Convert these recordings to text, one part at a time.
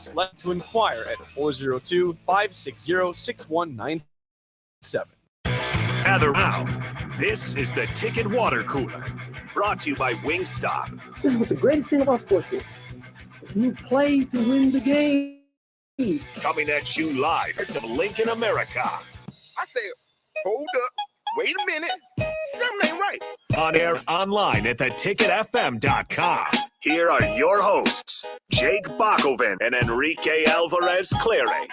Select to inquire at 402-560-6197. Gather round. This is the Ticket Water Cooler, brought to you by Wingstop. This is what the greatest thing about sports is. You play to win the game. Coming at you live from Lincoln, America. I said, hold up, wait a minute, something ain't right. On air, online at theticketfm.com. Here are your hosts, Jake Bakoven and Enrique Alvarez Clary.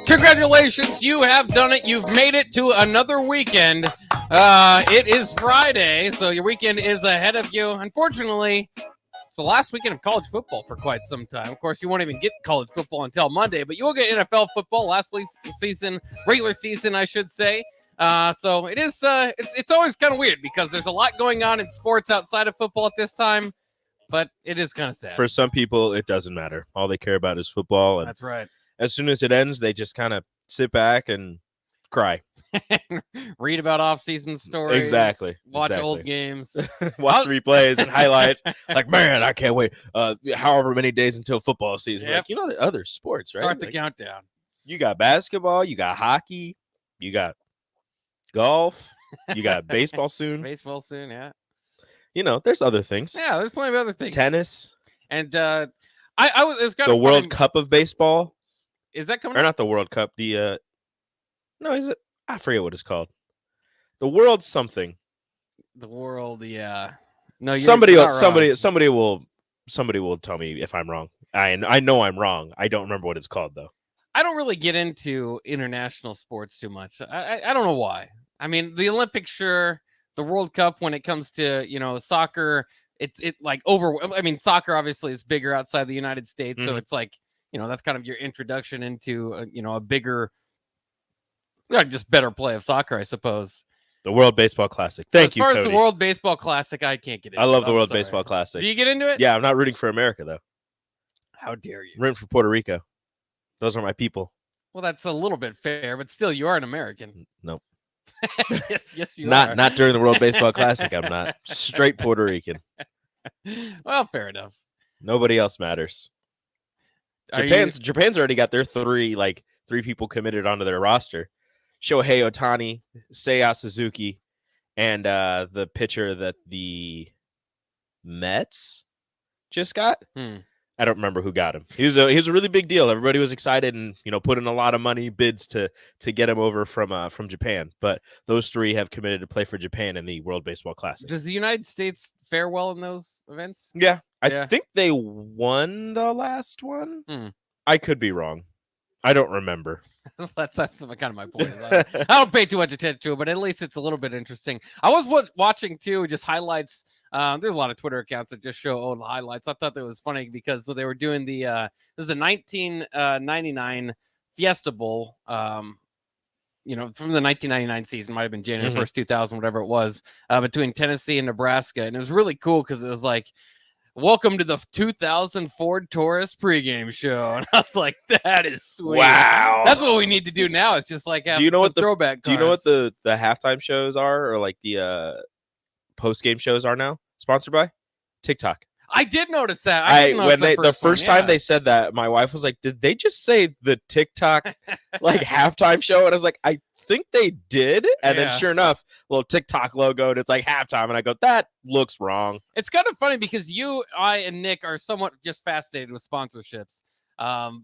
Congratulations, you have done it. You've made it to another weekend. It is Friday, so your weekend is ahead of you. Unfortunately, it's the last weekend of college football for quite some time. Of course, you won't even get college football until Monday, but you will get NFL football last season, regular season, I should say. So it is. It's always kind of weird because there's a lot going on in sports outside of football at this time, but it is kind of sad. For some people, it doesn't matter. All they care about is football. And that's right. As soon as it ends, they just kind of sit back and cry. Read about off-season stories. Exactly. Watch old games. Watch replays and highlights. Like, man, I can't wait. However many days until football season. Yep. Like, you know, the other sports, right? Start the countdown. You got basketball. You got hockey. You got golf. You got baseball soon. Baseball soon, yeah. You know, there's other things. Yeah, there's plenty of other things. Tennis. And it was kind the of World Cup of baseball. Is that coming? Or not the World Cup. The no, is it? I forget what it's called. The World something. The World, yeah. No, somebody will tell me if I'm wrong. I know I'm wrong. I don't remember what it's called though. I don't really get into international sports too much. I don't know why. I mean, the Olympics, sure. The World Cup, when it comes to, you know, soccer, soccer obviously is bigger outside the United States, so it's like, you know, that's kind of your introduction into a bigger, just better play of soccer, I suppose. The World Baseball Classic. Thank you, Cody. As far as the World Baseball Classic, I can't get into it. I love the World Baseball Classic. Do you get into it? Yeah, I'm not rooting for America, though. How dare you? I'm rooting for Puerto Rico. Those are my people. Well, that's a little bit fair, but still, you are an American. Nope. yes, you are. Not during the World Baseball Classic, I'm not. Straight Puerto Rican. Well, fair enough. Nobody else matters. Japan's already got their three people committed onto their roster. Shohei Ohtani, Seiya Suzuki, and the pitcher that the Mets just got. I don't remember who got him. He was a really big deal. Everybody was excited and, you know, put in a lot of money bids to get him over from Japan. But those three have committed to play for Japan in the World Baseball Classic. Does the United States fare well in those events? Yeah. I think they won the last one. I could be wrong. I don't remember. that's kind of my point. I don't pay too much attention to it, but at least it's a little bit interesting. I was watching too, just highlights. There's a lot of Twitter accounts that just show the highlights. I thought that was funny because they were doing this is the 1999 Fiesta Bowl. From the 1999 season, might have been January 1st, 2000, whatever it was, between Tennessee and Nebraska, and it was really cool because it was like, welcome to the 2000 Ford Taurus pregame show. And I was like, that is sweet. Wow. That's what we need to do now. It's just like have throwback cars. Do you know what the halftime shows are, or like the post-game shows are now? Sponsored by TikTok. I did notice that. The first time they said that, my wife was like, did they just say the TikTok like halftime show? And I was like, I think they did. And then sure enough, little TikTok logo, and it's like halftime. And I go, that looks wrong. It's kind of funny because I, and Nick are somewhat just fascinated with sponsorships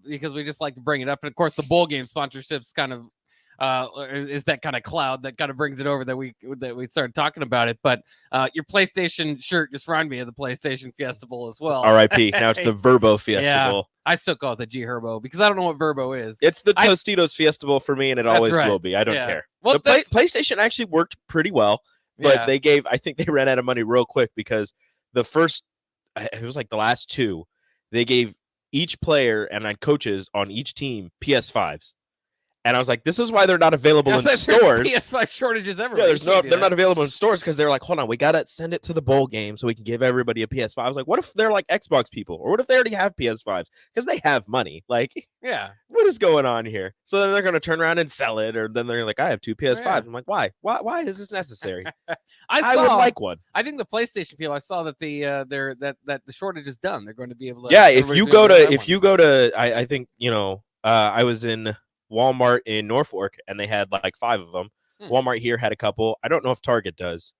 because we just like to bring it up. And of course, the bowl game sponsorships kind of is that kind of cloud that kind of brings it over that we started talking about it. But your PlayStation shirt just reminded me of the PlayStation Fiesta Bowl as well. R.I.P. Now it's the Verbo Fiesta Bowl. I still call it the G Herbo because I don't know what Verbo is. It's the Tostitos Fiesta Bowl for me, and it always will be. I don't care. Well, the PlayStation actually worked pretty well, but I think they ran out of money real quick because it was like the last two, they gave each player and coaches on each team PS5s. And I was like, this is why they're not available in There's stores. PS5 shortages everywhere. Yeah, You can't do they're not that. available in stores because they're like, hold on, we gotta send it to the bowl game so we can give everybody a PS5. I was like, what if they're like Xbox people, or what if they already have PS5s because they have money? Like, Yeah. what is going on here? So then they're gonna turn around and sell it, or then they're like, I have 2 PS5s. Yeah. I'm like, why? Why is this necessary? I I would like one. I think the PlayStation people. I saw that that the shortage is done. They're going to be able to. Yeah, if you go to, one. I think I was in Walmart in Norfolk and they had like 5 of them. Walmart here had a couple. I don't know if Target does,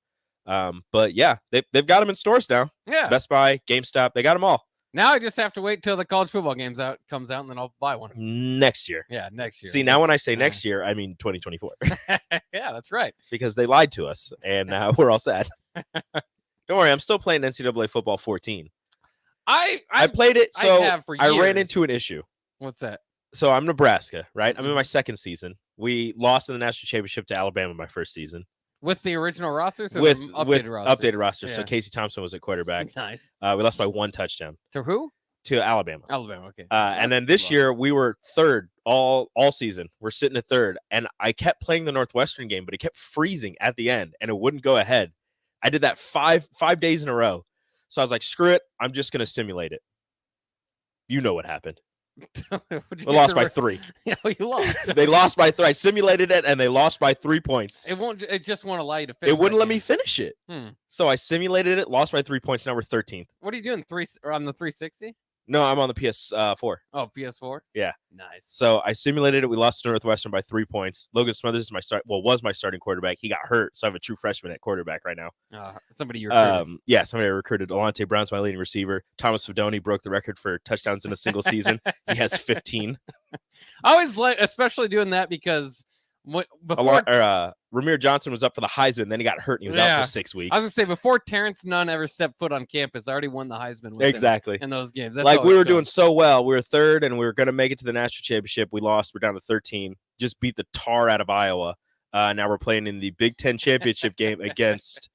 but yeah, they've got them in stores now. Yeah. Best Buy, GameStop, they got them all. Now I just have to wait till the college football comes out, and then I'll buy one. Next year. Yeah, next year. See, now when I say next year, I mean 2024 Yeah, that's right. because they lied to us and we're all sad. Don't worry, I'm still playing NCAA football 14. I played it, so I ran into an issue. What's that? So I'm Nebraska, right? I'm in my second season. We lost in the national championship to Alabama my first season. With the original rosters or With the updated rosters? updated rosters. So Yeah. Casey Thompson was at quarterback. Nice. We lost by 1 touchdown To who? to Alabama. Alabama. Okay. And then this year we were third all season. We're sitting at third, and I kept playing the Northwestern game, but it kept freezing at the end, and it wouldn't go ahead. I did that five days in a row. So I was like, screw it. I'm just gonna simulate it. You know what happened. We lost by 3. Yeah, you lost. They lost by 3. I simulated it, and they lost by 3 points. It just won't allow you to finish. It wouldn't that let me game. finish it. So I simulated it, lost by 3 points. Now we're 13th. What are you doing? On the 360? No, I'm on the PS4. Oh, PS4. Yeah. Nice. So I simulated it. We lost to Northwestern by 3 points. Logan Smothers is was my starting quarterback. He got hurt, so I have a true freshman at quarterback right now. Somebody you recruited. Yeah, somebody I recruited. Alante Brown's my leading receiver. Thomas Fedoni broke the record for touchdowns in a single season. He has 15. I always like, especially doing that because before Ramir Johnson was up for the Heisman, then he got hurt and he was out for 6 weeks. I was gonna say before Terrence Nunn ever stepped foot on campus, I already won the Heisman. With Exactly. him in those games. That's like we were doing doing so well. We were third and we were going to make it to the national championship. We lost. We're down to 13. Just beat the tar out of Iowa. Now we're playing in the Big Ten championship game against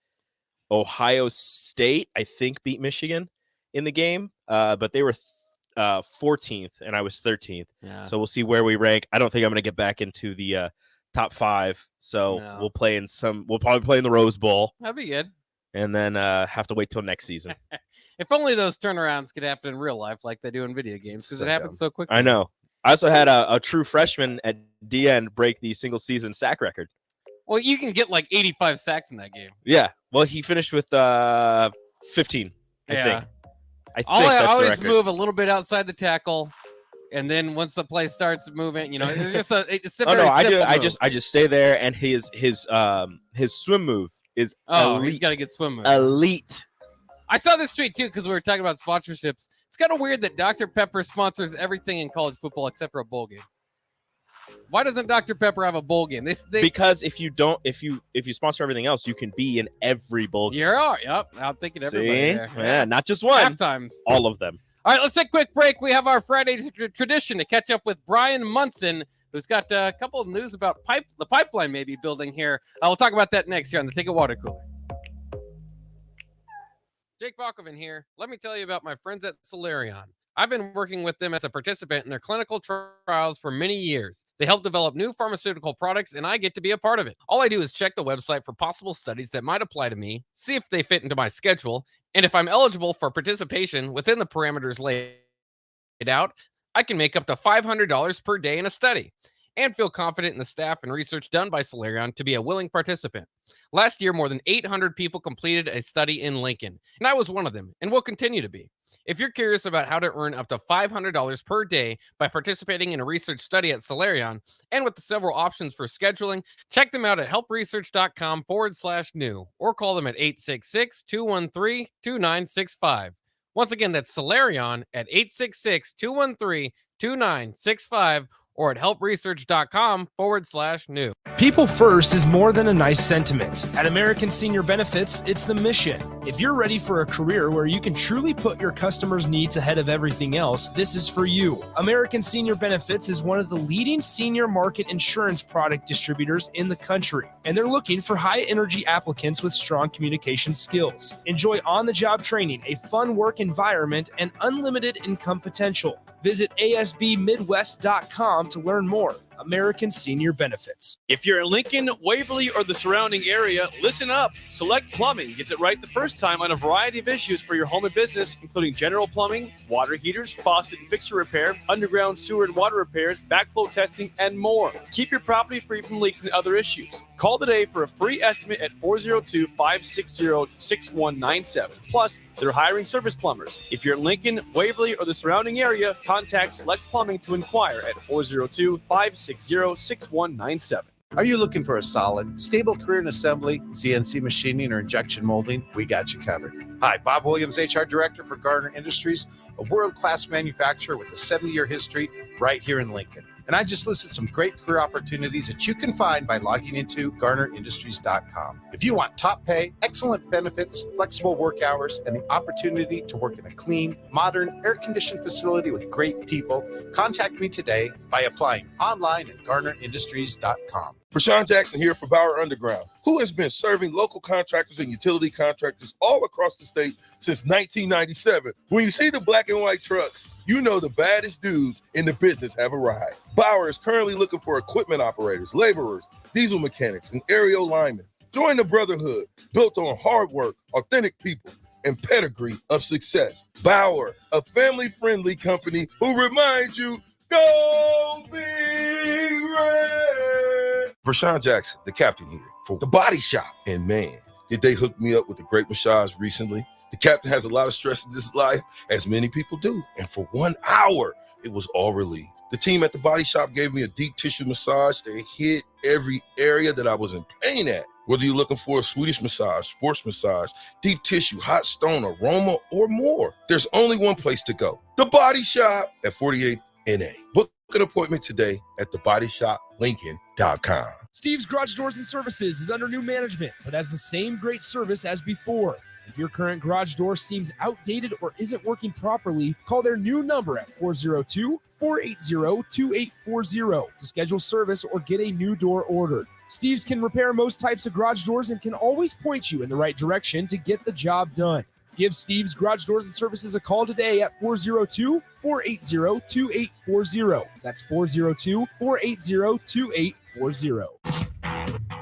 Ohio State. I think beat Michigan in the game, but they were 14th and I was 13th. Yeah. So we'll see where we rank. I don't think I'm going to get back into the top 5. So we'll probably play in the Rose Bowl. That'd be good. And then have to wait till next season. If only those turnarounds could happen in real life like they do in video games, because it happens so quickly. I know. I also had a true freshman at DN break the single season sack record. Well, you can get like 85 sacks in that game. Yeah. Well, he finished with 15. I think. I I that's always the record. move a little bit outside the tackle, and then once the play starts moving, it's just it's a Oh very no, I do. simple I move. just stay there, and his swim move is elite. He's got to get swim move. Elite. I saw this tweet too because we were talking about sponsorships. It's kind of weird that Dr. Pepper sponsors everything in college football except for a bowl game. Why doesn't Dr. Pepper have a bowl game? Because if you sponsor everything else, you can be in every bowl game. Yep. I'm thinking everybody there. Yeah, not just one. Halftime. All of them. All right, let's take a quick break. We have our Friday tradition to catch up with Brian Munson, who's got a couple of news about the pipeline maybe building here. We'll talk about that next here on the Take a Water Cooler. Jake Bakoven here. Let me tell you about my friends at Solarion. I've been working with them as a participant in their clinical trials for many years. They help develop new pharmaceutical products, and I get to be a part of it. All I do is check the website for possible studies that might apply to me, see if they fit into my schedule, and if I'm eligible for participation within the parameters laid out, I can make up to $500 per day in a study and feel confident in the staff and research done by Solarion to be a willing participant. Last year, more than 800 people completed a study in Lincoln, and I was one of them and will continue to be. If you're curious about how to earn up to $500 per day by participating in a research study at Solarion and with the several options for scheduling, check them out at helpresearch.com/new or call them at 866-213-2965. Once again, that's Solarion at 866-213-2965 or at helpresearch.com/new. People first is more than a nice sentiment. At American Senior Benefits, it's the mission. If you're ready for a career where you can truly put your customers' needs ahead of everything else, this is for you. American Senior Benefits is one of the leading senior market insurance product distributors in the country, and they're looking for high-energy applicants with strong communication skills. Enjoy on-the-job training, a fun work environment, and unlimited income potential. Visit ASBMidwest.com to learn more. American Senior Benefits. If you're in Lincoln, Waverly, or the surrounding area, listen up. Select Plumbing gets it right the first time on a variety of issues for your home and business, including general plumbing, water heaters, faucet and fixture repair, underground sewer and water repairs, backflow testing, and more. Keep your property free from leaks and other issues. Call today for a free estimate at 402-560-6197. Plus, they're hiring service plumbers. If you're in Lincoln, Waverly, or the surrounding area, contact Select Plumbing to inquire at 402-560-6197. Are you looking for a solid, stable career in assembly, CNC machining, or injection molding? We got you covered. Hi, Bob Williams, HR Director for Garner Industries, a world-class manufacturer with a 70-year history right here in Lincoln. And I just listed some great career opportunities that you can find by logging into GarnerIndustries.com. If you want top pay, excellent benefits, flexible work hours, and the opportunity to work in a clean, modern, air-conditioned facility with great people, contact me today by applying online at GarnerIndustries.com. Rashawn Jackson here for Bauer Underground, who has been serving local contractors and utility contractors all across the state since 1997. When you see the black and white trucks, you know the baddest dudes in the business have arrived. Bauer is currently looking for equipment operators, laborers, diesel mechanics, and aerial linemen. Join the brotherhood built on hard work, authentic people, and pedigree of success. Bauer, a family-friendly company who reminds you, go Big Red. Rashawn Jackson, the captain here for The Body Shop. And man, did they hook me up with a great massage recently. The captain has a lot of stress in his life, as many people do. And for 1 hour, it was all relieved. The team at The Body Shop gave me a deep tissue massage that hit every area that I was in pain at. Whether you're looking for a Swedish massage, sports massage, deep tissue, hot stone, aroma, or more, there's only one place to go. The Body Shop at 48th NA. Book an appointment today at thebodyshoplincoln.com. Steve's Garage Doors and Services is under new management, but has the same great service as before. If your current garage door seems outdated or isn't working properly, call their new number at 402-480-2840 to schedule service or get a new door ordered. Steve's can repair most types of garage doors and can always point you in the right direction to get the job done. Give Steve's Garage Doors and Services a call today at 402-480-2840. That's 402-480-2840.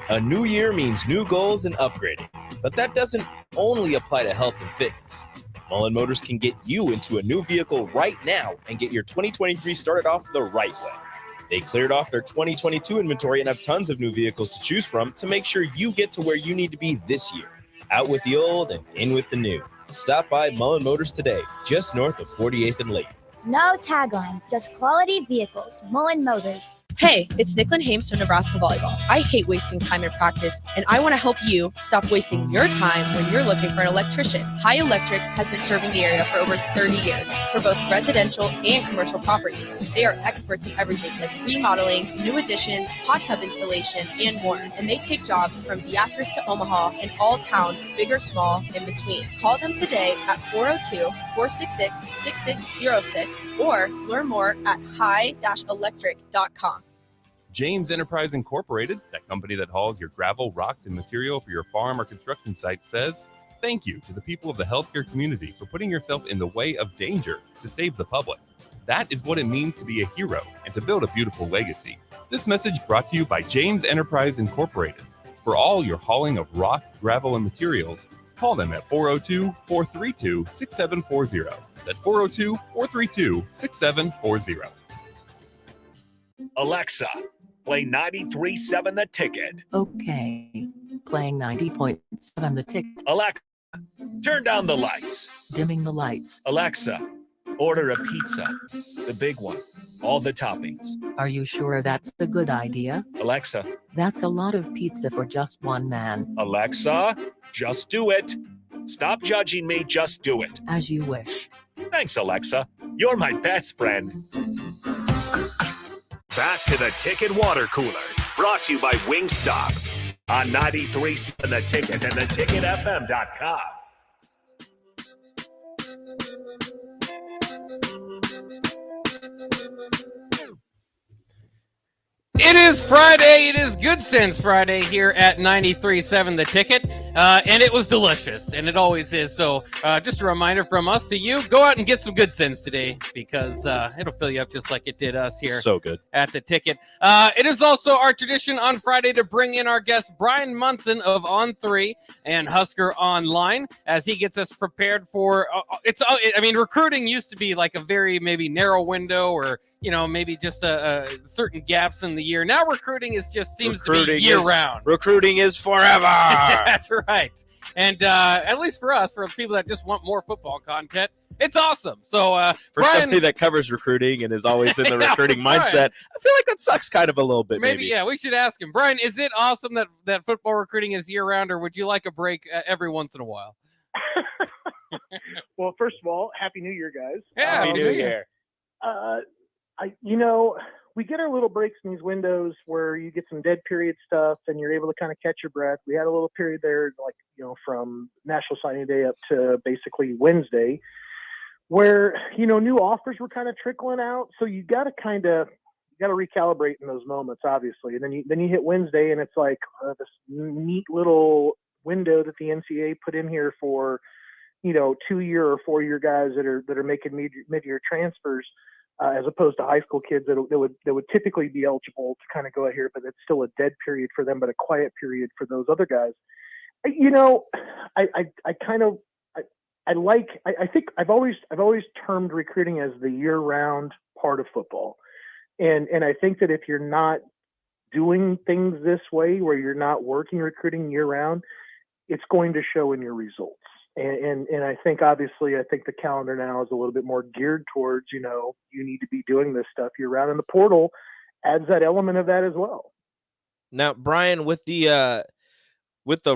A new year means new goals and upgrading, but that doesn't only apply to health and fitness. Mullen Motors can get you into a new vehicle right now and get your 2023 started off the right way. They cleared off their 2022 inventory and have tons of new vehicles to choose from to make sure you get to where you need to be this year. Out with the old and in with the new. Stop by Mullen Motors today, just north of 48th and Lake. No taglines, just quality vehicles. Mullen Motors. Hey, it's Nicklin Hames from Nebraska Volleyball. I hate wasting time in practice, and I want to help you stop wasting your time when you're looking for an electrician. High Electric has been serving the area for over 30 years for both residential and commercial properties. They are experts in everything like remodeling, new additions, hot tub installation, and more. And they take jobs from Beatrice to Omaha and all towns, big or small, in between. Call them today at 402-466-6606 or learn more at high-electric.com. James Enterprise Incorporated, that company that hauls your gravel, rocks, and material for your farm or construction site, says thank you to the people of the healthcare community for putting yourself in the way of danger to save the public. That is what it means to be a hero and to build a beautiful legacy. This message brought to you by James Enterprise Incorporated. For all your hauling of rock, gravel, and materials, call them at 402-432-6740. That's 402-432-6740. Alexa, play 93.7 The Ticket. Okay. Playing 90.7 The Ticket. Alexa, turn down the lights. Dimming the lights. Alexa, order a pizza. The big one. All the toppings. Are you sure that's a good idea? Alexa. That's a lot of pizza for just one man. Alexa, just do it. Stop judging me, just do it. As you wish. Thanks, Alexa. You're my best friend. Back to the Ticket Water Cooler, brought to you by Wingstop on 93.7 The Ticket and theticketfm.com. It is is Friday. It is Good Sense Friday here at 93.7 The Ticket, and it was delicious, and it always is. So just a reminder from us to you, go out and get some Good Sense today because it'll fill you up just like it did us here. So good. At The Ticket. It is also our tradition on Friday to bring in our guest Brian Munson of On3 and Husker Online as he gets us prepared for recruiting used to be like a very maybe narrow window or maybe just a certain gaps in the year. Now recruiting seems to be year round. Recruiting is forever. That's right. And at least for us, for people that just want more football content, it's awesome. So for Brian, somebody that covers recruiting and is always in the recruiting mindset, I feel like that sucks kind of a little bit. Maybe. Yeah, we should ask him. Brian, is it awesome that football recruiting is year round, or would you like a break every once in a while? Well, first of all, Happy New Year, guys. Yeah, Happy New Year. We get our little breaks in these windows where you get some dead period stuff and you're able to kind of catch your breath. We had a little period there, from National Signing Day up to basically Wednesday, where, new offers were kind of trickling out. So you got to recalibrate in those moments, obviously. And then you hit Wednesday and it's like this neat little window that the NCAA put in here for, 2-year or 4-year guys that are making mid-year transfers. As opposed to high school kids that would typically be eligible to kind of go out here, but it's still a dead period for them, but a quiet period for those other guys. I think I've always termed recruiting as the year-round part of football, and I think that if you're not doing things this way, where you're not working recruiting year-round, it's going to show in your results. And I think the calendar now is a little bit more geared towards, you need to be doing this stuff year round, and the portal adds that element of that as well. Now, Brian, with the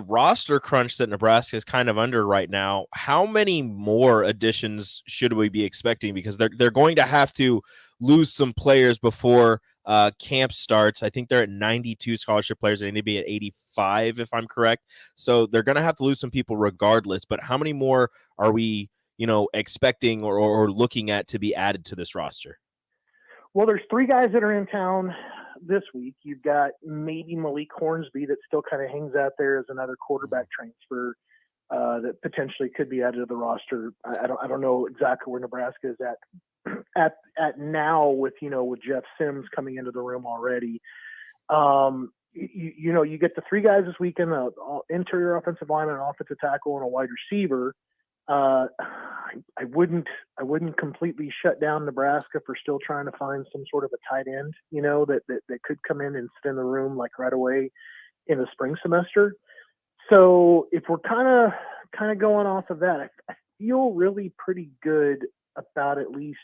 roster crunch that Nebraska is kind of under right now, how many more additions should we be expecting? Because they're going to have to lose some players before camp starts. I think they're at 92 scholarship players. They need to be at 85, if I'm correct. So they're going to have to lose some people regardless. But how many more are we, expecting or looking at to be added to this roster? Well, there's 3 guys that are in town this week. You've got maybe Malik Hornsby that still kind of hangs out there as another quarterback transfer that potentially could be added to the roster. I don't know exactly where Nebraska is at now with Jeff Sims coming into the room already. You get the 3 guys this weekend, an interior offensive lineman, an offensive tackle, and a wide receiver. I wouldn't completely shut down Nebraska for still trying to find some sort of a tight end, that could come in and sit in the room like right away in the spring semester. So if we're kind of going off of that, I feel really pretty good about at least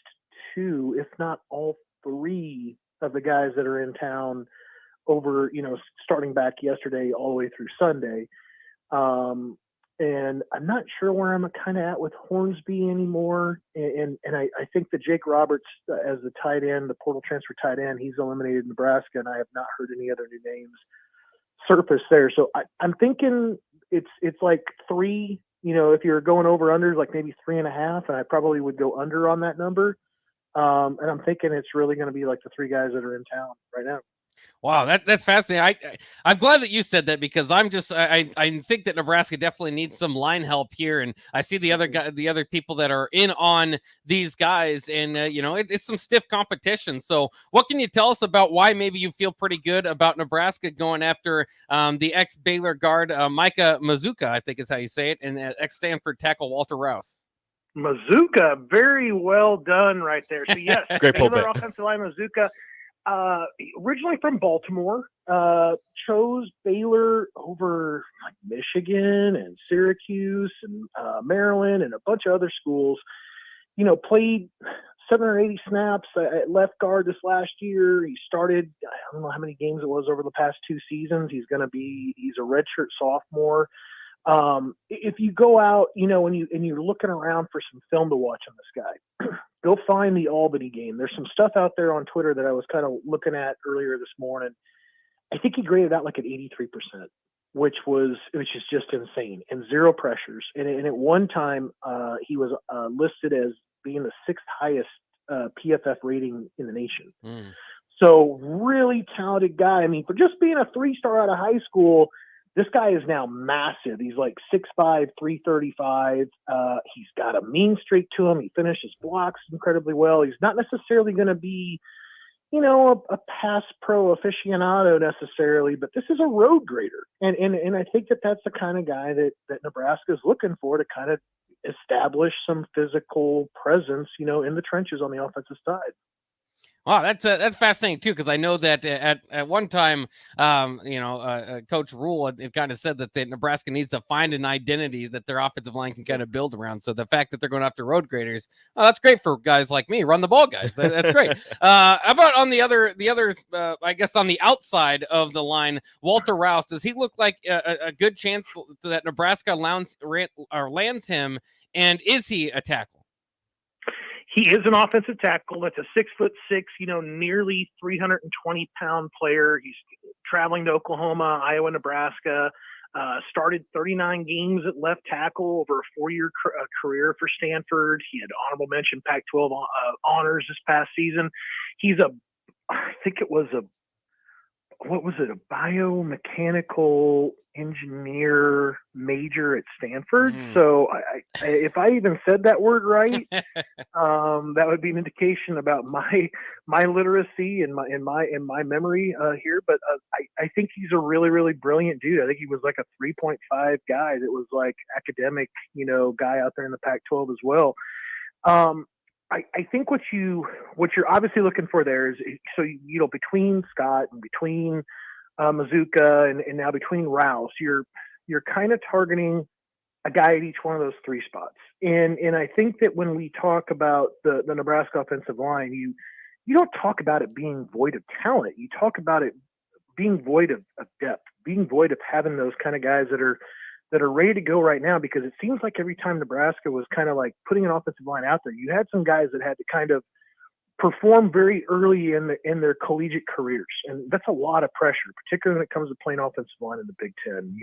2, if not all 3 of the guys that are in town over, starting back yesterday all the way through Sunday. And I'm not sure where I'm kind of at with Hornsby anymore. And I think that Jake Roberts as the tight end, the portal transfer tight end, he's eliminated Nebraska, and I have not heard any other new names surface there. So I'm thinking it's like 3, if you're going over unders, like maybe 3.5, and I probably would go under on that number. And I'm thinking it's really going to be like the 3 guys that are in town right now. Wow, that's fascinating. I'm glad that you said that because I think that Nebraska definitely needs some line help here, and I see the other people that are in on these guys, and it's some stiff competition. So, what can you tell us about why maybe you feel pretty good about Nebraska going after the ex-Baylor guard Micah Mazuka, I think is how you say it, and ex-Stanford tackle Walter Rouse? Mazuka, very well done right there. So yes, Great Baylor offensive line Mazuka. Originally from Baltimore, chose Baylor over like Michigan and Syracuse and Maryland and a bunch of other schools. Played 7 or 80 snaps at left guard this last year. He started, I don't know how many games it was over the past 2 seasons. He's a redshirt sophomore. If you go out, and you're looking around for some film to watch on this guy, go find the Albany game. There's some stuff out there on Twitter that I was kind of looking at earlier this morning. I think he graded out like at 83%, which is just insane, and 0 pressures. And at one time, he was listed as being the 6th highest PFF rating in the nation. So really talented guy. I mean, for just being a 3-star out of high school, this guy is now massive. He's like 6'5", 335. He's got a mean streak to him. He finishes blocks incredibly well. He's not necessarily going to be, a pass pro aficionado necessarily, but this is a road grader. And I think that that's the kind of guy that Nebraska is looking for to kind of establish some physical presence, in the trenches on the offensive side. Wow, that's fascinating too, because I know that at one time, Coach Rule had kind of said that Nebraska needs to find an identity that their offensive line can kind of build around. So the fact that they're going after road graders, that's great for guys like me, run the ball guys. That's great. How about on the others? I guess on the outside of the line, Walter Rouse, does he look like a good chance that Nebraska lands him? And is he a tackle? He is an offensive tackle. That's a 6'6", nearly 320-pound player. He's traveling to Oklahoma, Iowa, Nebraska. Started 39 games at left tackle over a 4-year career for Stanford. He had honorable mention Pac-12 honors this past season. He's a biomechanical engineer major at Stanford. So if I even said that word right, that would be an indication about my literacy and my memory here. But I think he's a really, really brilliant dude. I think he was like a 3.5 guy that was like academic, guy out there in the Pac-12 as well. I think what you're obviously looking for there is, so, between Scott and between Mazuka and now between Rouse, you're kind of targeting a guy at each one of those 3 spots. And I think that when we talk about the Nebraska offensive line, you don't talk about it being void of talent. You talk about it being void of depth, being void of having those kind of guys that are ready to go right now, because it seems like every time Nebraska was kind of like putting an offensive line out there, you had some guys that had to kind of perform very early in their collegiate careers. And that's a lot of pressure, particularly when it comes to playing offensive line in the Big Ten.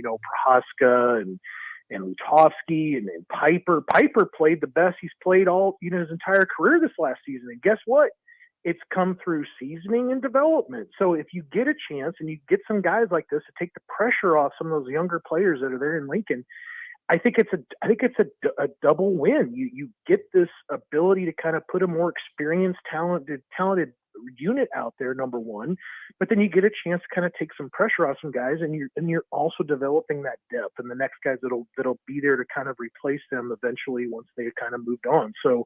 Prohaska and Lutovsky and Piper. Piper played the best he's played all, his entire career this last season. And guess what? It's come through seasoning and development. So if you get a chance and you get some guys like this to take the pressure off some of those younger players that are there in Lincoln, I think it's a double win. You get this ability to kind of put a more experienced, talented unit out there, number one, but then you get a chance to kind of take some pressure off some guys, and you're also developing that depth and the next guys that'll be there to kind of replace them eventually once they kind of moved on. So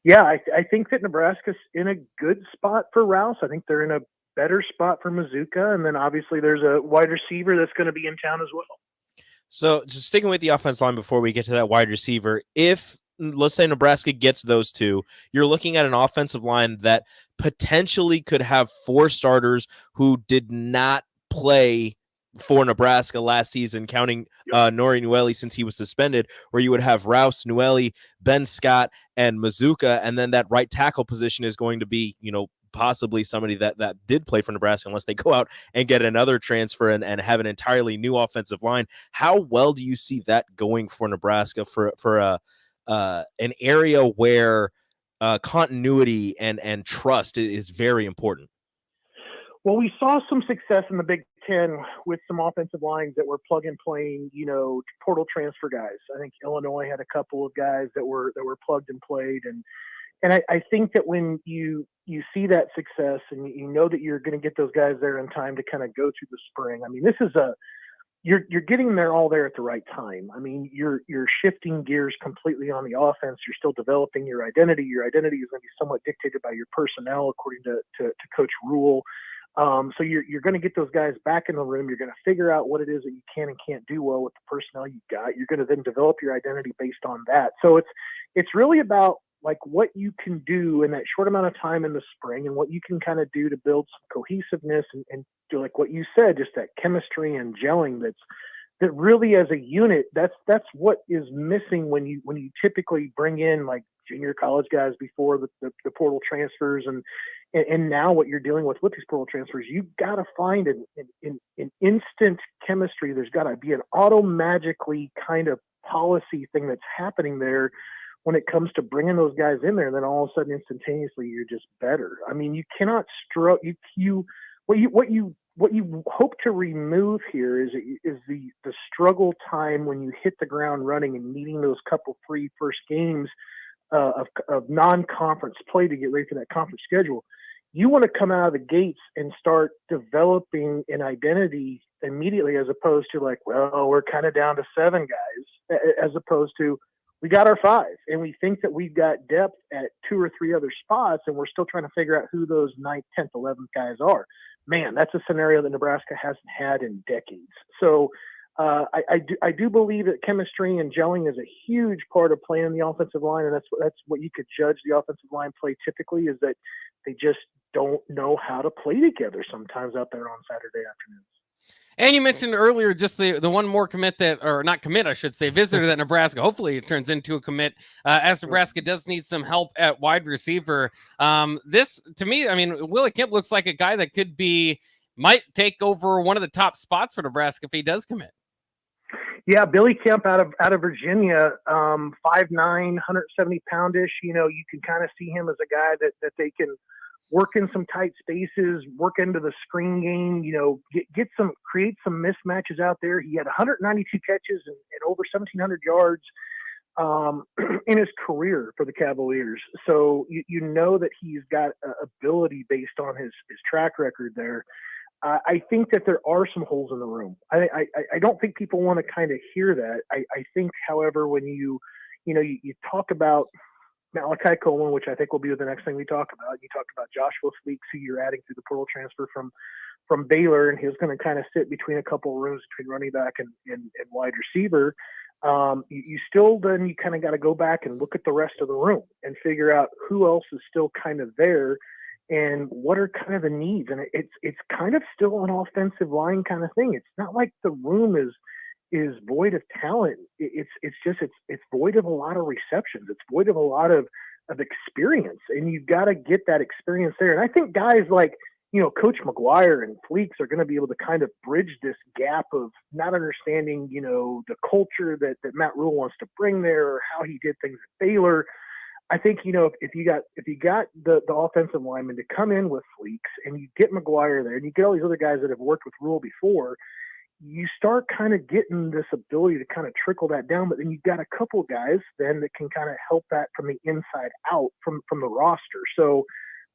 yeah, I think that Nebraska's in a good spot for Rouse. I think they're in a better spot for Mazuka, and then obviously there's a wide receiver that's going to be in town as well. So just sticking with the offense line before we get to that wide receiver, if let's say Nebraska gets those 2, you're looking at an offensive line that potentially could have 4 starters who did not play for Nebraska last season, counting Nori Nueli since he was suspended, where you would have Rouse, Nueli, Ben Scott, and Mazuka, and then that right tackle position is going to be, possibly somebody that did play for Nebraska, unless they go out and get another transfer and have an entirely new offensive line. How well do you see that going for Nebraska for an area where continuity and trust is very important? Well, we saw some success in the Big Ten with some offensive lines that were plug and playing, portal transfer guys. I think Illinois had a couple of guys that were plugged and played, and I think that when you see that success and you know that you're going to get those guys there in time to kind of go through the spring. I mean, this is you're getting there all there at the right time. I mean, you're shifting gears completely on the offense. You're still developing your identity. Your identity is going to be somewhat dictated by your personnel, according to Coach Rule. So you're going to get those guys back in the room. You're going to figure out what it is that you can and can't do well with the personnel you got. You're going to then develop your identity based on that. So it's really about like what you can do in that short amount of time in the spring and what you can kind of do to build some cohesiveness and do, like what you said, just that chemistry and gelling that really as a unit, that's what is missing when you typically bring in like junior college guys before the portal transfers and now what you're dealing with these portal transfers. You've got to find an instant chemistry. There's got to be an auto magically kind of policy thing that's happening there when it comes to bringing those guys in there, and then all of a sudden instantaneously you're just better. I mean, you cannot what you hope to remove here is the struggle time when you hit the ground running and needing those couple 3 first games of non-conference play to get ready for that conference schedule. You want to come out of the gates and start developing an identity immediately, as opposed to like, well, we're kind of down to 7 guys, as opposed to we got our 5, and we think that we've got depth at 2 or 3 other spots, and we're still trying to figure out who those 9th, 10th, 11th guys are. Man, that's a scenario that Nebraska hasn't had in decades. So I do believe that chemistry and gelling is a huge part of playing the offensive line, and that's what you could judge the offensive line play typically, is that they just don't know how to play together sometimes out there on Saturday afternoons. And you mentioned earlier just the one more commit that, or not commit, I should say, visitor that Nebraska, hopefully it turns into a commit, as Nebraska does need some help at wide receiver. This, to me, I mean, Willie Kemp looks like a guy that might take over one of the top spots for Nebraska if he does commit. Yeah, Billy Kemp out of Virginia, 5'9", 170 poundish. You know, you can kind of see him as a guy that they can work in some tight spaces, work into the screen game, you know, create some mismatches out there. He had 192 catches and over 1,700 yards in his career for the Cavaliers. So you know that he's got ability based on his track record there. I think that there are some holes in the room. I don't think people want to kind of hear that. I think, however, when you talk about Malachi Coleman, which I think will be the next thing we talk about. You talk about Joshua Fleeks, who you're adding through the portal transfer from Baylor, and he's going to kind of sit between a couple of rooms between running back and wide receiver. You still then you kind of got to go back and look at the rest of the room and figure out who else is still kind of there and what are kind of the needs. And it's kind of still an offensive line kind of thing. It's not like the room is void of talent. It's void of a lot of receptions. It's void of a lot of experience, and you've got to get that experience there. And I think guys like, you know, Coach McGuire and Fleeks are going to be able to kind of bridge this gap of not understanding, you know, the culture that Matt Rule wants to bring there, or how he did things at Baylor. I think, you know, if you got the offensive lineman to come in with Fleeks, and you get McGuire there, and you get all these other guys that have worked with Rule before, you start kind of getting this ability to kind of trickle that down. But then you've got a couple guys then that can kind of help that from the inside out from the roster. So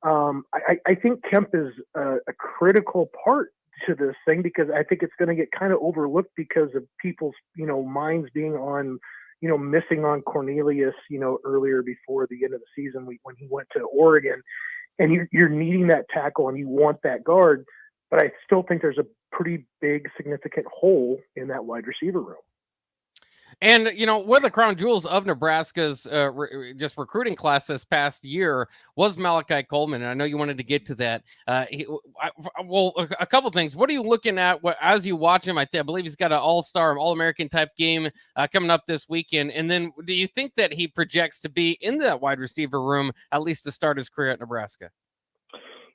I think Kemp is a critical part to this thing, because I think it's going to get kind of overlooked because of people's, you know, minds being on, you know, missing on Cornelius, you know, earlier before the end of the season when he went to Oregon, and you're needing that tackle and you want that guard. But I still think there's a pretty big, significant hole in that wide receiver room. And, you know, one of the crown jewels of Nebraska's just recruiting class this past year was Malachi Coleman. And I know you wanted to get to that. A couple things. What are you looking at as you watch him? I believe he's got an all-star, all-American type game coming up this weekend. And then do you think that he projects to be in that wide receiver room, at least to start his career at Nebraska?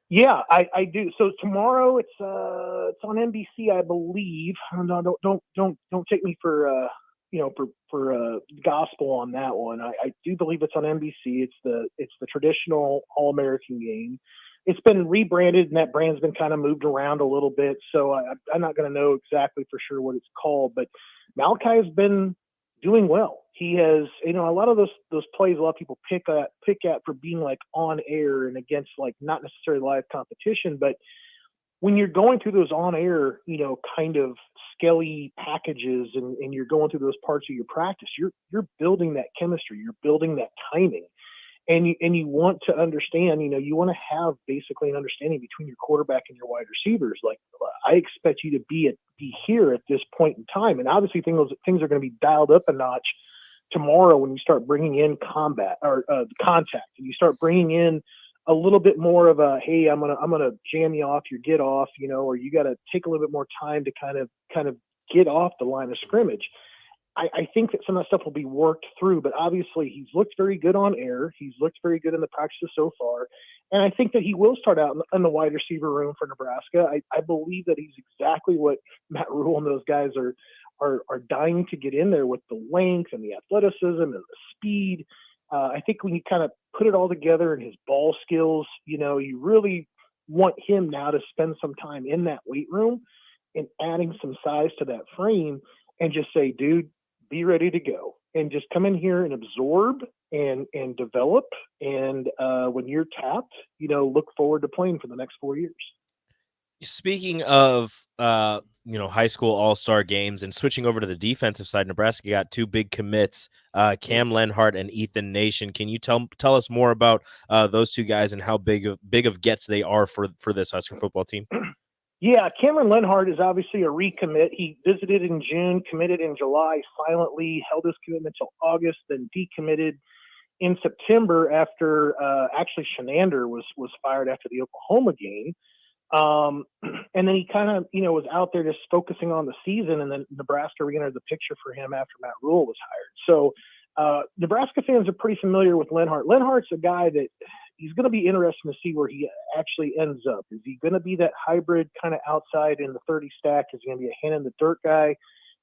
Yeah, I do. So tomorrow it's on NBC, I believe. No, don't take me for gospel on that one. I do believe it's on NBC. It's the traditional All-American game. It's been rebranded, and that brand's been kind of moved around a little bit. So I'm not going to know exactly for sure what it's called. But Malachi has been doing well. He has, you know, a lot of those plays a lot of people pick at for being like on air and against like not necessarily live competition, but when you're going through those on air, you know, kind of skelly packages and you're going through those parts of your practice, you're building that chemistry, you're building that timing. And you want to understand, you know, you want to have basically an understanding between your quarterback and your wide receivers. Like, I expect you to be here at this point in time. And obviously things are going to be dialed up a notch tomorrow when you start bringing in contact, and you start bringing in a little bit more of a, hey, I'm gonna jam you off your get off, you know, or you got to take a little bit more time to kind of get off the line of scrimmage. I think that some of that stuff will be worked through, but obviously he's looked very good on air. He's looked very good in the practices so far. And I think that he will start out in the wide receiver room for Nebraska. I believe that he's exactly what Matt Rule and those guys are dying to get in there, with the length and the athleticism and the speed. I think when you kind of put it all together and his ball skills, you really want him now to spend some time in that weight room and adding some size to that frame and just say, dude, be ready to go and just come in here and absorb and develop. And when you're tapped, look forward to playing for the next 4 years. Speaking of, high school all-star games and switching over to the defensive side, Nebraska got two big commits, Cam Lenhart and Ethan Nation. Can you tell us more about those two guys and how big of gets they are for this Husker football team? Yeah, Cameron Lenhart is obviously a recommit. He visited in June, committed in July, silently held his commitment until August, then decommitted in September after actually Shenander was fired after the Oklahoma game. And then he kind of, was out there just focusing on the season, and then Nebraska re-entered the picture for him after Matt Rule was hired. So Nebraska fans are pretty familiar with Lenhart. Lenhart's a guy that he's going to be interesting to see where he actually ends up. Is he going to be that hybrid kind of outside in the 30 stack? Is he going to be a hand in the dirt guy?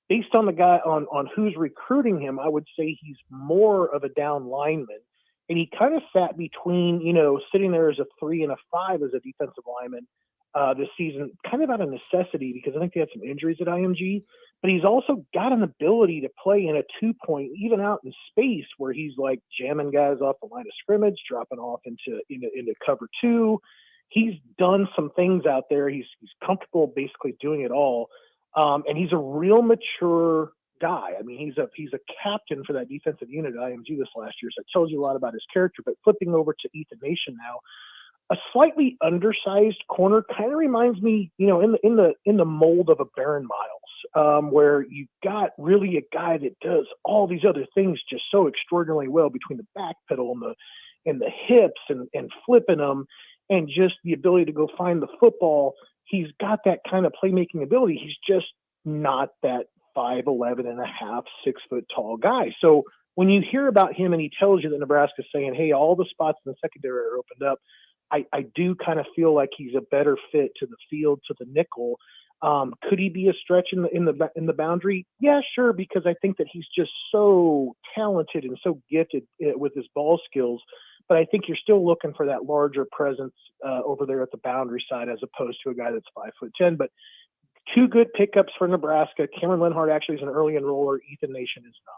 Based on the guy on who's recruiting him, I would say he's more of a down lineman. And he kind of sat between, sitting there as a 3 and a 5 as a defensive lineman this season, kind of out of necessity because I think they had some injuries at IMG. But he's also got an ability to play in a 2-point, even out in space, where he's like jamming guys off the line of scrimmage, dropping off into cover 2. He's done some things out there. He's comfortable basically doing it all. And he's a real mature guy. I mean, he's a captain for that defensive unit at IMG this last year. So it tells you a lot about his character. But flipping over to Ethan Nation now, a slightly undersized corner, kind of reminds me, in the mold of a Baron Miles, where you've got really a guy that does all these other things just so extraordinarily well between the back pedal and the hips and flipping them and just the ability to go find the football. He's got that kind of playmaking ability. He's just not that 5'11 and a half, 6 foot tall guy. So when you hear about him and he tells you that Nebraska's saying, hey, all the spots in the secondary are opened up, I do kind of feel like he's a better fit to the field, to the nickel. Could he be a stretch in the boundary? Yeah, sure, because I think that he's just so talented and so gifted with his ball skills. But I think you're still looking for that larger presence over there at the boundary side as opposed to a guy that's 5'10". But two good pickups for Nebraska. Cameron Lenhart actually is an early enroller. Ethan Nation is not.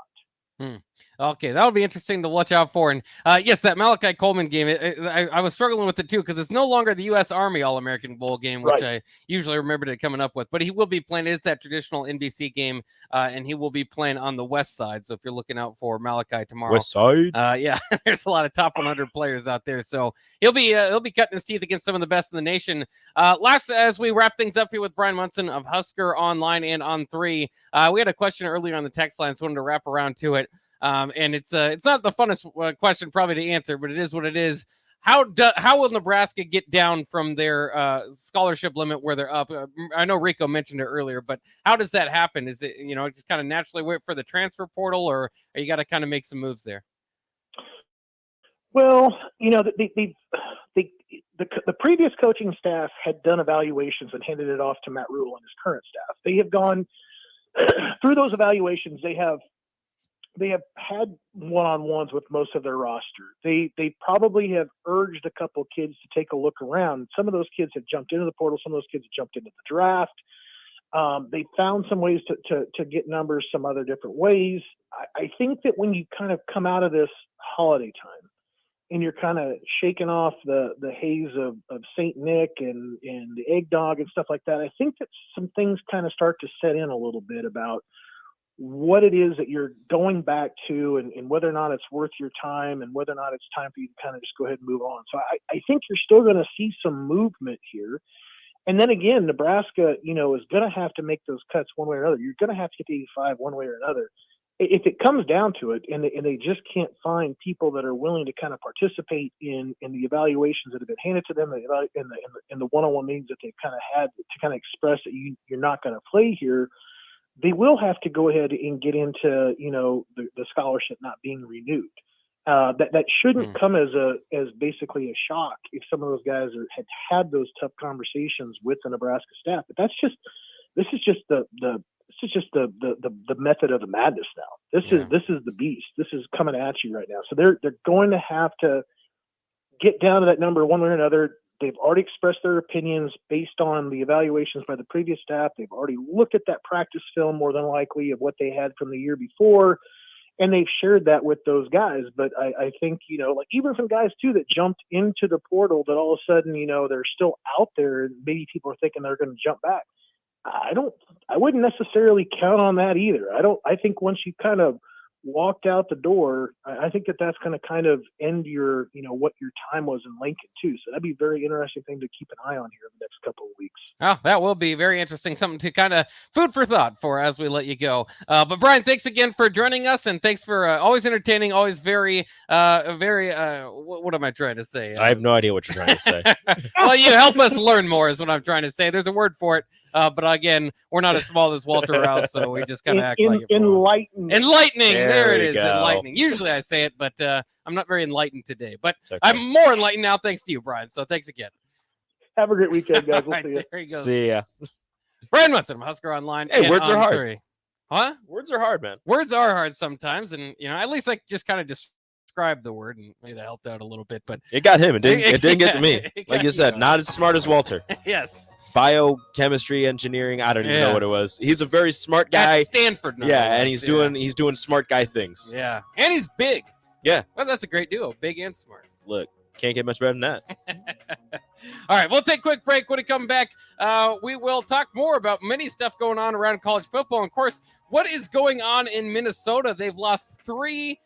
Okay, that'll be interesting to watch out for. And yes, that Malachi Coleman game, I was struggling with it too because it's no longer the U.S. Army All-American Bowl game, which I usually remembered it coming up with. But he will be playing. It is that traditional NBC game, and he will be playing on the West Side. So if you're looking out for Malachi tomorrow, West Side, yeah, there's a lot of top 100 players out there. So he'll be cutting his teeth against some of the best in the nation. Last, as we wrap things up here with Brian Munson of Husker Online and On 3, we had a question earlier on the text line, so I wanted to wrap around to it. And it's not the funnest question probably to answer, but it is what it is. How will Nebraska get down from their scholarship limit where they're up? I know Rico mentioned it earlier, but how does that happen? Is it just kind of naturally wait for the transfer portal, or you got to kind of make some moves there? Well, the previous coaching staff had done evaluations and handed it off to Matt Rule and his current staff. They have gone through those evaluations. They have had one-on-ones with most of their roster. They probably have urged a couple of kids to take a look around. Some of those kids have jumped into the portal. Some of those kids have jumped into the draft. They found some ways to get numbers some other different ways. I think that when you kind of come out of this holiday time and you're kind of shaking off the haze of St. Nick and the eggnog and stuff like that, I think that some things kind of start to set in a little bit about what it is that you're going back to and whether or not it's worth your time and whether or not it's time for you to kind of just go ahead and move on. So I think you're still going to see some movement here. And then again, Nebraska, is going to have to make those cuts one way or another. You're going to have to get to 85 one way or another. If it comes down to it and they just can't find people that are willing to kind of participate in the evaluations that have been handed to them in the one-on-one meetings that they've kind of had to kind of express that you're not going to play here, they will have to go ahead and get into, the scholarship not being renewed. That shouldn't come as basically a shock if some of those guys had those tough conversations with the Nebraska staff. But this is just the is just the method of the madness now. This is the beast. This is coming at you right now. So they're going to have to get down to that number one way or another. They've already expressed their opinions based on the evaluations by the previous staff. They've already looked at that practice film more than likely of what they had from the year before, and they've shared that with those guys. But I think, like even some guys too that jumped into the portal that all of a sudden, they're still out there and maybe people are thinking they're going to jump back. I wouldn't necessarily count on that either. I think once you kind of walked out the door, I think that's going to kind of end your, what your time was in Lincoln too. So that'd be a very interesting thing to keep an eye on here in the next couple of weeks. Oh, that will be very interesting. Something to kind of food for thought for as we let you go. But Brian, thanks again for joining us, and thanks for always entertaining, always very, what am I trying to say? I have no idea what you're trying to say. Well, you help us learn more is what I'm trying to say. There's a word for it. But again, we're not as small as Walter Rouse, so we just kind of act like it. Enlightening. There it is. Enlightening. Usually I say it, but I'm not very enlightened today. But okay. I'm more enlightened now thanks to you, Brian. So thanks again. Have a great weekend, guys. We'll see you. There he goes. See ya. Brian Munson, Husker Online. Hey, words are hard. 3. Huh? Words are hard, man. Words are hard sometimes, and at least I just kind of described the word, and maybe that helped out a little bit. But it got him. It didn't get to me. Like you said, not as smart as Walter. Yes. Biochemistry, engineering. I don't even know what it was. He's a very smart guy. At Stanford. And he's doing smart guy things. Yeah, and he's big. Yeah. Well, that's a great duo, big and smart. Look, can't get much better than that. All right, we'll take a quick break. When we come back, we will talk more about many stuff going on around college football. And of course, what is going on in Minnesota? They've lost 3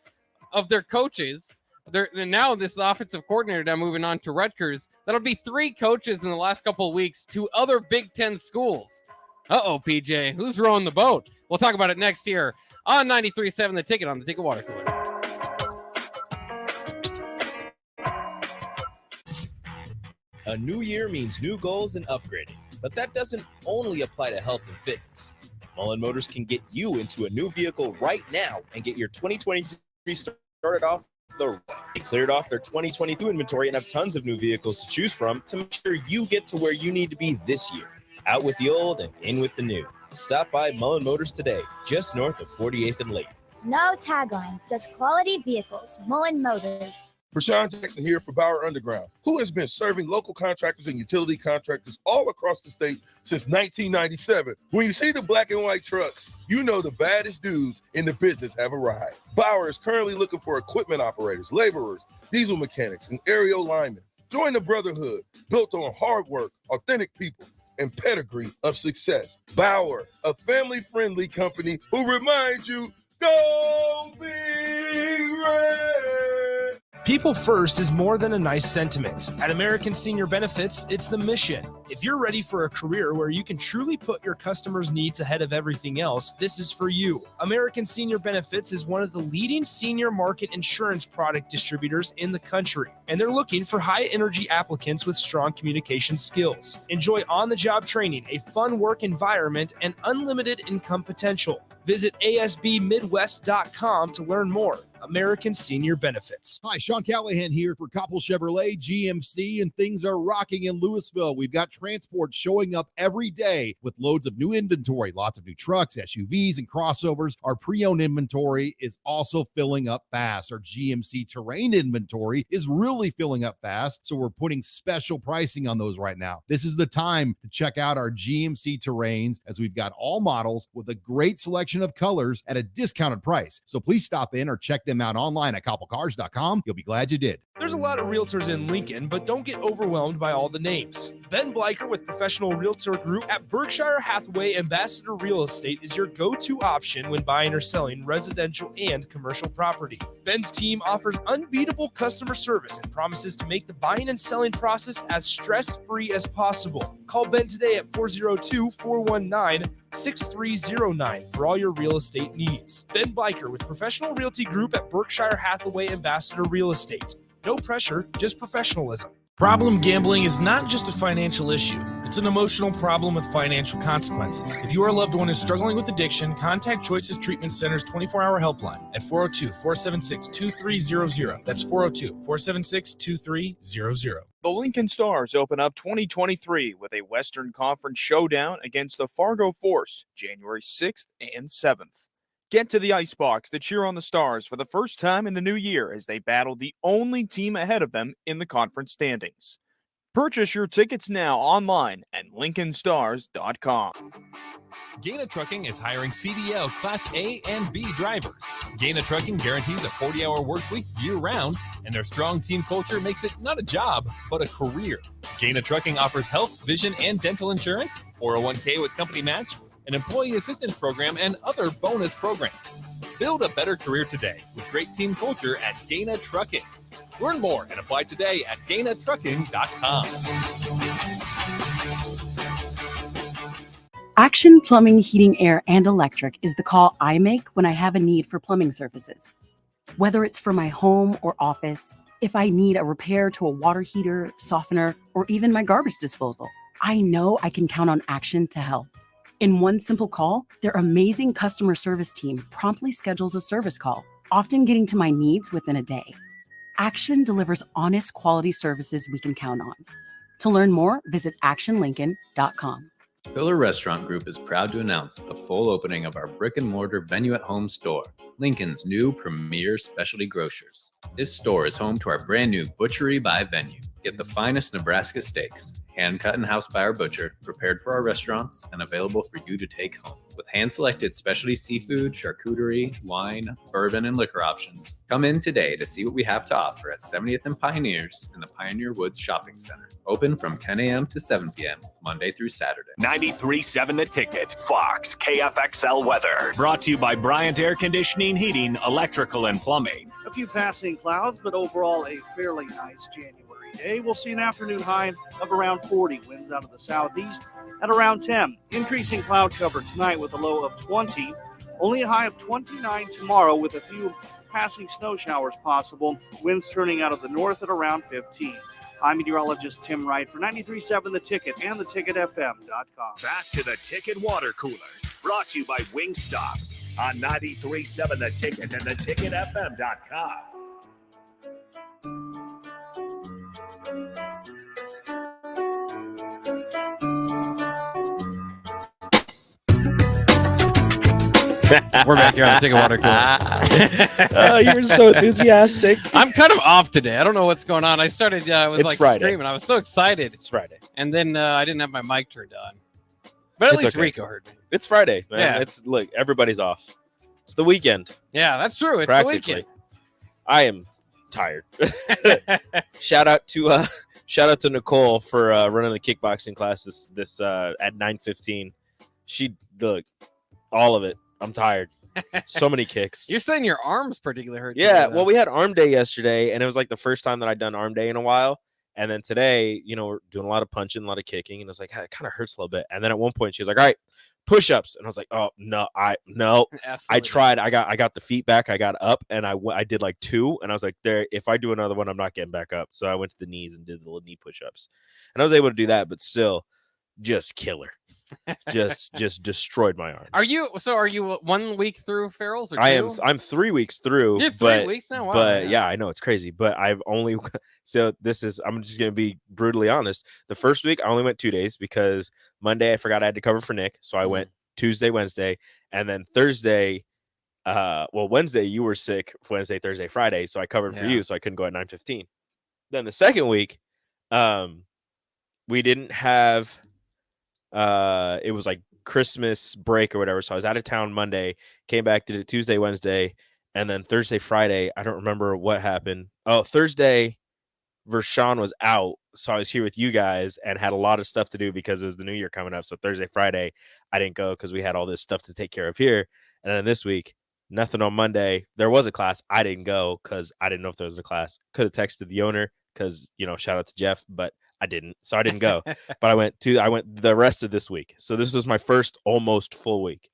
of their coaches. They're now this offensive coordinator now moving on to Rutgers. That'll be 3 coaches in the last couple of weeks to other Big Ten schools. PJ, who's rowing the boat? We'll talk about it next year on 93.7 The Ticket on the Ticket Water Cooler. A new year means new goals and upgrading, but that doesn't only apply to health and fitness. Mullen Motors can get you into a new vehicle right now and get your 2023 started off They cleared off their 2022 inventory and have tons of new vehicles to choose from to make sure you get to where you need to be this year. Out with the old and in with the new. Stop by Mullen Motors today, just north of 48th and Lake. No taglines, just quality vehicles. Mullen Motors. Rashawn Jackson here for Bauer Underground, who has been serving local contractors and utility contractors all across the state since 1997. When you see the black and white trucks, you know the baddest dudes in the business have arrived. Bauer is currently looking for equipment operators, laborers, diesel mechanics, and aerial linemen. Join the brotherhood built on hard work, authentic people, and pedigree of success. Bauer, a family-friendly company who reminds you, go Big Red! People first is more than a nice sentiment. At American Senior Benefits, it's the mission. If you're ready for a career where you can truly put your customers' needs ahead of everything else, this is for you. American Senior Benefits is one of the leading senior market insurance product distributors in the country, and they're looking for high-energy applicants with strong communication skills. Enjoy on-the-job training, a fun work environment, and unlimited income potential. Visit asbmidwest.com to learn more. American Senior Benefits. Hi, Sean Callahan here for Koppel Chevrolet GMC, and things are rocking in Louisville. We've got transport showing up every day with loads of new inventory, lots of new trucks, SUVs, and crossovers. Our pre-owned inventory is also filling up fast. Our GMC Terrain inventory is really filling up fast, so we're putting special pricing on those right now. This is the time to check out our GMC Terrains, as we've got all models with a great selection of colors at a discounted price. So please stop in or check them out online at koppelcars.com. You'll be glad you did. There's a lot of realtors in Lincoln, but don't get overwhelmed by all the names. Ben Bleicher with Professional Realtor Group at Berkshire Hathaway Ambassador Real Estate is your go-to option when buying or selling residential and commercial property. Ben's team offers unbeatable customer service and promises to make the buying and selling process as stress-free as possible. Call Ben today at 402-419-6309 for all your real estate needs. Ben Bleicher with Professional Realty Group at Berkshire Hathaway Ambassador Real Estate. No pressure, just professionalism. Problem gambling is not just a financial issue. It's an emotional problem with financial consequences. If you or a loved one is struggling with addiction, contact Choices Treatment Center's 24-hour helpline at 402-476-2300. That's 402-476-2300. The Lincoln Stars open up 2023 with a Western Conference showdown against the Fargo Force, January 6th and 7th. Get to the Icebox to cheer on the Stars for the first time in the new year as they battle the only team ahead of them in the conference standings. Purchase your tickets now online at LincolnStars.com. Gaina Trucking is hiring CDL Class A and B drivers. Gaina Trucking guarantees a 40-hour work week year-round, and their strong team culture makes it not a job, but a career. Gaina Trucking offers health, vision, and dental insurance, 401k with company match, an employee assistance program, and other bonus programs. Build a better career today with great team culture at Gaina Trucking. Learn more and apply today at GainaTrucking.com. Action Plumbing, Heating, Air, and Electric is the call I make when I have a need for plumbing services. Whether it's for my home or office, if I need a repair to a water heater, softener, or even my garbage disposal, I know I can count on Action to help. In one simple call, their amazing customer service team promptly schedules a service call, often getting to my needs within a day. Action delivers honest, quality services we can count on. To learn more, visit actionlincoln.com. Pillar Restaurant Group is proud to announce the full opening of our brick-and-mortar venue-at-home store, Lincoln's new premier specialty grocers. This store is home to our brand new Butchery by Venue. Get the finest Nebraska steaks, hand-cut in-house by our butcher, prepared for our restaurants, and available for you to take home. With hand-selected specialty seafood, charcuterie, wine, bourbon, and liquor options. Come in today to see what we have to offer at 70th and Pioneers in the Pioneer Woods Shopping Center. Open from 10 a.m. to 7 p.m., Monday through Saturday. 93.7 The Ticket, Fox, KFXL weather. Brought to you by Bryant Air Conditioning, Heating, Electrical, and Plumbing. A few passing clouds, but overall a fairly nice January day. We'll see an afternoon high of around 40. Winds out of the southeast at around 10. Increasing cloud cover tonight with a low of 20. Only a high of 29 tomorrow with a few passing snow showers possible. Winds turning out of the north at around 15. I'm meteorologist Tim Wright for 93.7 The Ticket and theticketfm.com. Back to the Ticket Water Cooler. Brought to you by Wingstop on 93.7 The Ticket and theticketfm.com. We're back here on the Ticket Water Cooler. You were so enthusiastic. I'm kind of off today. I don't know what's going on. I started It's like Friday. screaming. I was so excited. It's Friday. And then I didn't have my mic turned on. But at It's least okay. Rico heard me. It's Friday, man. Yeah. Look, everybody's off. It's the weekend. Yeah, that's true. It's the Practically. weekend. I am tired. Shout out to Nicole for running the kickboxing class this at 9:15. She look all of it. I'm tired. So many kicks. You're saying your arms particularly hurt. Yeah, today, well, we had arm day yesterday, and it was like the first time that I'd done arm day in a while. And then today, we're doing a lot of punching, a lot of kicking, and it was like, it kind of hurts a little bit. And then at one point, she was like, "All right, push-ups," and I was like, "Oh no, I Absolutely. tried. I got the feet back. I got up, and I did like 2, and I was like, there. If I do another one, I'm not getting back up. So I went to the knees and did the little knee push-ups, and I was able to do that, but still, just killer, just destroyed my arms. Are you 1 week through Farrell's? Or I two? am. I'm 3 weeks through. You're 3 but, weeks now. Wow, but yeah, I know it's crazy. But I've only so this is. I'm just gonna be brutally honest. The first week I only went 2 days because Monday I forgot I had to cover for Nick, so I went Tuesday, Wednesday, and then Thursday. Wednesday you were sick. Wednesday, Thursday, Friday, so I covered for you, so I couldn't go at 9:15. Then the second week, we didn't have. It was like Christmas break or whatever. So I was out of town Monday, came back, did it Tuesday, Wednesday, and then Thursday, Friday. I don't remember what happened. Oh, Thursday, Vershawn was out. So I was here with you guys and had a lot of stuff to do because it was the new year coming up. So Thursday, Friday, I didn't go because we had all this stuff to take care of here. And then this week, nothing on Monday. There was a class. I didn't go because I didn't know if there was a class. Could have texted the owner because, shout out to Jeff, but I didn't. So I didn't go. But I went the rest of this week. So this was my first almost full week.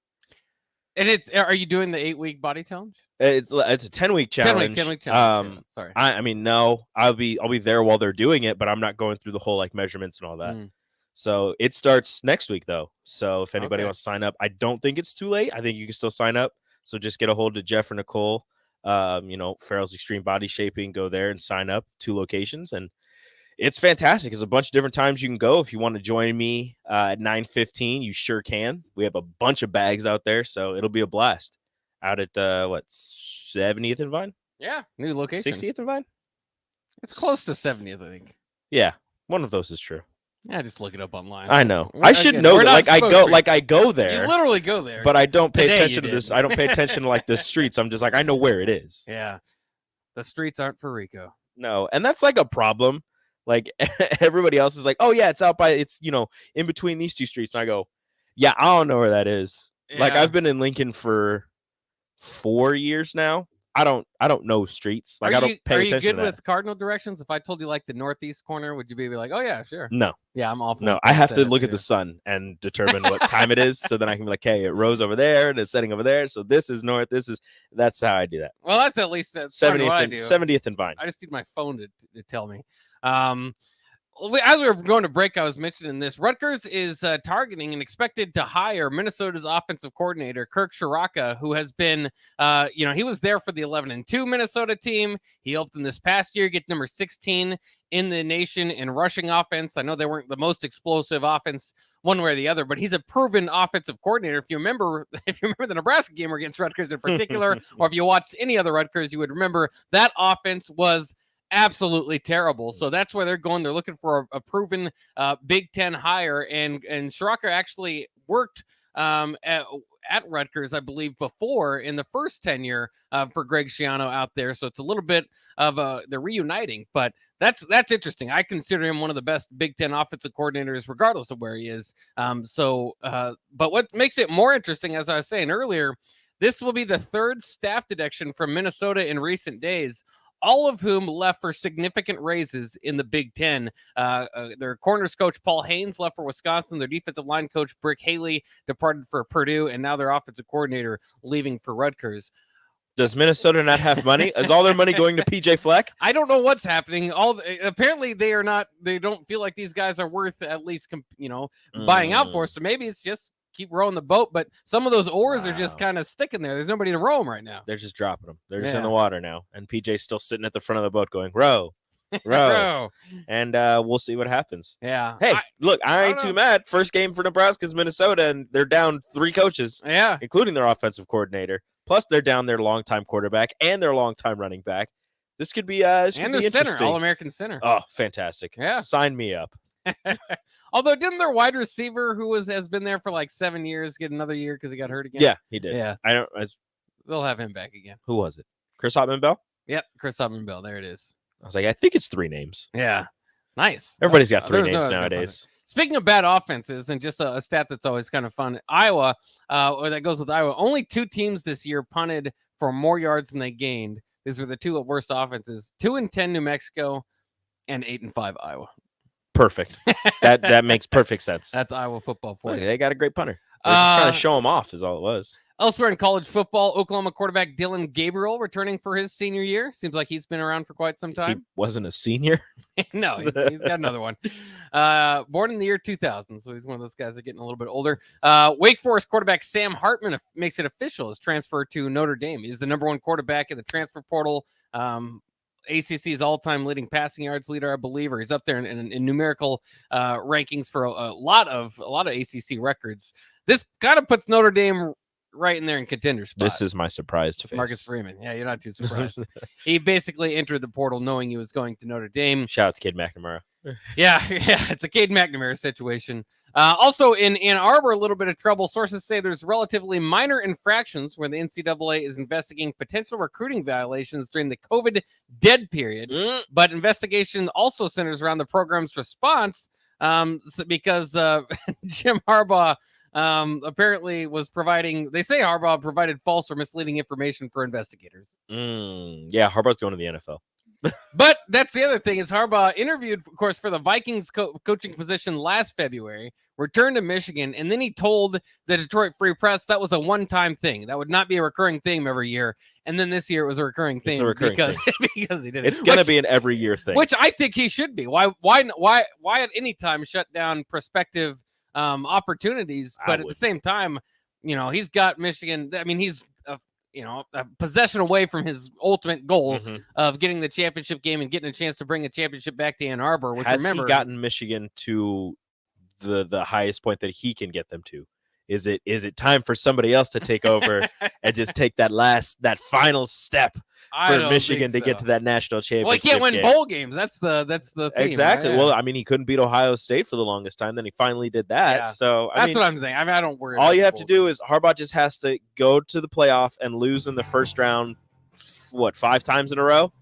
And are you doing the 8-week body challenge? It's a 10-week challenge. 10-week challenge. Sorry. I mean, no, I'll be there while they're doing it, but I'm not going through the whole like measurements and all that. So it starts next week though. So if anybody wants to sign up, I don't think it's too late. I think you can still sign up. So just get a hold of Jeff or Nicole. Farrell's Extreme Body Shaping. Go there and sign up. 2 locations, and it's fantastic. There's a bunch of different times you can go. If you want to join me at 9:15, you sure can. We have a bunch of bags out there, so it'll be a blast. Out at 70th and Vine? Yeah, new location. 60th and Vine? It's close to 70th, I think. Yeah, one of those is true. Yeah, just look it up online. I know. I should know that. I go there. You literally go there. But I don't pay Today attention you to this. did. I don't pay attention to like the streets. I'm just like, I know where it is. Yeah. The streets aren't for Rico. No, and that's like a problem. Like everybody else is like, oh yeah, it's out by in between these 2 streets. And I go, yeah, I don't know where that is. Like Yeah. I've been in Lincoln for 4 years now. I don't know streets. Like I don't pay Are attention you good to that. with cardinal directions? If I told you like the northeast corner, would you be like, oh yeah, sure? No. Yeah, I'm awful. No, I have to look at the sun and determine what time it is, so then I can be like, hey, it rose over there and it's setting over there. So this is north. That's how I do that. Well, that's at least 70th and Vine. I just need my phone to tell me. As we were going to break, I was mentioning this. Rutgers is targeting and expected to hire Minnesota's offensive coordinator, Kirk Shiraka, who has been, he was there for the 11-2 Minnesota team. He helped them this past year get number 16 in the nation in rushing offense. I know they weren't the most explosive offense one way or the other, but he's a proven offensive coordinator. If you remember the Nebraska game against Rutgers in particular, or if you watched any other Rutgers, you would remember that offense was absolutely terrible. So that's where they're going. They're looking for a proven Big Ten hire, and Shiraka actually worked at Rutgers, I believe, before in the first tenure for Greg Schiano out there. So it's a little bit of they're reuniting, but that's interesting. I consider him one of the best Big Ten offensive coordinators, regardless of where he is. But what makes it more interesting, as I was saying earlier, this will be the 3rd staff deduction from Minnesota in recent days, all of whom left for significant raises in the Big Ten. Their corners coach, Paul Haynes, left for Wisconsin. Their defensive line coach, Brick Haley, departed for Purdue. And now their offensive coordinator leaving for Rutgers. Does Minnesota not have money? Is all their money going to PJ Fleck? I don't know what's happening. Apparently they are not. They don't feel like these guys are worth at least, buying out for. So maybe it's just keep rowing the boat, but some of those oars are just kind of sticking there. There's nobody to row them right now. They're just dropping them. They're just in the water now. And PJ's still sitting at the front of the boat going, row, row. And we'll see what happens. Yeah. Hey, look, I ain't too mad. First game for Nebraska's Minnesota, and they're down 3 coaches. Yeah. Including their offensive coordinator. Plus, they're down their longtime quarterback and their longtime running back. This could be interesting. Center, All-American center. Oh, fantastic. Yeah. Sign me up. Although didn't their wide receiver who has been there for like 7 years get another year because he got hurt again? Yeah, he did. Yeah. They'll have him back again. Who was it? Chris Hotman-Bell? Yep, Chris Hotman-Bell. There it is. I was like, I think it's 3 names. Yeah. Nice. Everybody's got 3 names nowadays. Speaking of bad offenses, and just a stat that's always kind of fun, Iowa, or that goes with Iowa, only 2 teams this year punted for more yards than they gained. These were the 2 worst offenses. 2-10 New Mexico and 8-5 Iowa. Perfect. That makes perfect sense. That's Iowa football for you. They got a great punter. They're just trying to show him off is all it was. Elsewhere in college football, Oklahoma quarterback Dylan Gabriel returning for his senior year. Seems like he's been around for quite some time. He wasn't a senior? No, he's got another one. Born in the year 2000, so he's one of those guys that are getting a little bit older. Wake Forest quarterback Sam Hartman makes it official. His transfer to Notre Dame. He's the number 1 quarterback in the transfer portal. ACC's all-time leading passing yards leader, I believe, or he's up there in numerical rankings for a lot of ACC records. This kind of puts Notre Dame right in there in contender spot. This is my surprised face. Marcus Freeman. Yeah, you're not too surprised. He basically entered the portal knowing he was going to Notre Dame. Shout out to Cade McNamara. Yeah, it's a Cade McNamara situation. Also in Ann Arbor, a little bit of trouble. Sources say there's relatively minor infractions where the NCAA is investigating potential recruiting violations during the COVID dead period. But investigation also centers around the program's response because Jim Harbaugh apparently was they say Harbaugh provided false or misleading information for investigators. Yeah, Harbaugh's going to the NFL. But that's the other thing is Harbaugh interviewed, of course, for the Vikings coaching position last February, returned to Michigan, and then he told the Detroit Free Press that was a one-time thing. That would not be a recurring theme every year. And then this year it was a recurring theme because he did it. It's going to be an every year thing. Which I think he should be. Why at any time shut down prospective opportunities? But at the same time, he's got Michigan. I mean, he's a possession away from his ultimate goal of getting the championship game and getting a chance to bring a championship back to Ann Arbor. Which Has he gotten Michigan to the highest point that he can get them to? Is it time for somebody else to take over and just take that final step for Michigan to get to that national championship? Well, he can't win bowl games. That's the theme, exactly. Right? Well, I mean, he couldn't beat Ohio State for the longest time. Then he finally did that. Yeah. So that's what I'm saying. I mean, I don't worry. All you have to do is Harbaugh just has to go to the playoff and lose in the first round. 5 times in a row,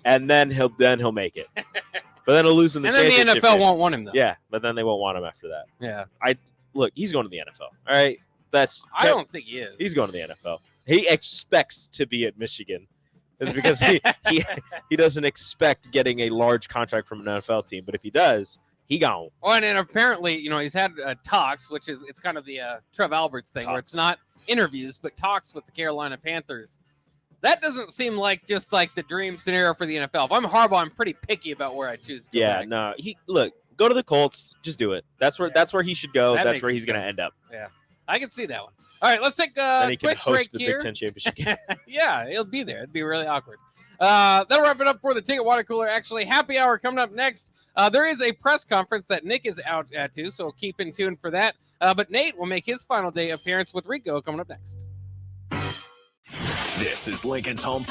and then he'll make it. But then he'll lose in the championship. And then the NFL won't want him though. Yeah, but then they won't want him after that. Yeah. Look, he's going to the NFL. All right, I don't think he is. He's going to the NFL. He expects to be at Michigan. It's because he doesn't expect getting a large contract from an NFL team, but if he does, he gone. Oh, and then apparently, he's had talks, which is it's kind of the Trev Alberts thing, where it's not interviews but talks with the Carolina Panthers. That doesn't seem like just like the dream scenario for the NFL. If I'm Harbaugh, I'm pretty picky about where I choose to go back. No. Go to the Colts. Just do it. That's where he should go. That's where he's going to end up. Yeah, I can see that one. All right, let's take a quick break the here. Big Ten championship game. Yeah, he'll be there. It'd be really awkward. That'll wrap it up for the Ticket Water Cooler. Actually, happy hour coming up next. There is a press conference that Nick is out at too, so keep in tune for that. But Nate will make his final day appearance with Rico coming up next. This is Lincoln's home for